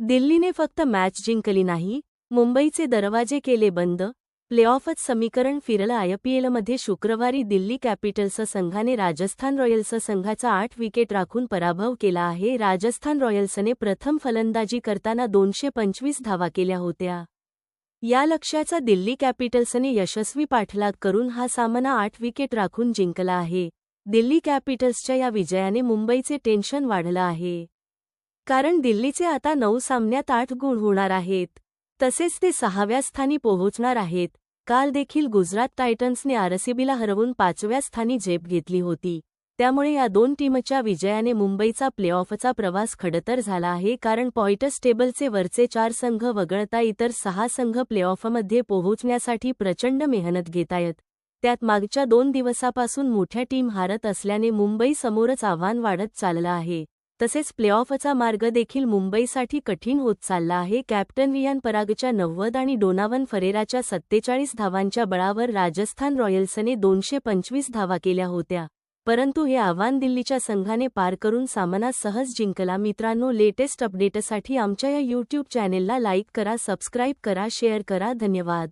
दिल्लीने फक्त मॅच जिंकली नाही, मुंबईचे दरवाजे केले बंद. प्लेऑफच समीकरण फिरलं. आयपीएलमध्ये शुक्रवारी दिल्ली कॅपिटल्स संघाने राजस्थान रॉयल्स संघाचा 8 विकेट राखून पराभव केला आहे. राजस्थान रॉयल्सने प्रथम फलंदाजी करताना 225 धावा केल्या होत्या. या लक्ष्याचा दिल्ली कॅपिटल्सने यशस्वी पाठलाग करून हा सामना 8 विकेट राखून जिंकला आहे. दिल्ली कॅपिटल्सच्या या विजयाने मुंबईचे टेन्शन वाढलं आहे. कारण दिल्लीचे आता 9 सामन्यात 8 गुण होणार आहेत. तसेच ते 6व्या स्थानी पोहोचणार आहेत. काल देखील गुजरात टायटन्सने आरसीबीला हरवून 5व्या स्थानी झेप घेतली होती. त्यामुळे या दोन टीमच्या विजयाने मुंबईचा प्लेऑफचा प्रवास खडतर झाला आहे. कारण पॉइंट्स टेबलचे वरचे 4 संघ वगळता इतर 6 संघ प्लेऑफमध्ये पोहोचण्यासाठी प्रचंड मेहनत घेतायत. त्यात मागच्या 2 दिवसापासून मोठ्या टीम हारत असल्याने मुंबई समोरच आव्हान वाढत चाललं आहे. तसेच प्लेऑफचा मार्ग देखील मुंबईसाठी कठीण होत चालला आहे. कॅप्टन रियान परागच्या 90 आणि डोनावन फरेराच्या 47 धावांच्या बळावर राजस्थान रॉयल्सने 225 धावा केल्या होत्या. परंतु हे आव्हान दिल्लीच्या संघाने पार करून सामना सहज जिंकला. मित्रांनो, लेटेस्ट अपडेटसाठी आमच्या या यूट्यूब चॅनेलला लाईक करा, सबस्क्राईब करा, शेअर करा. धन्यवाद.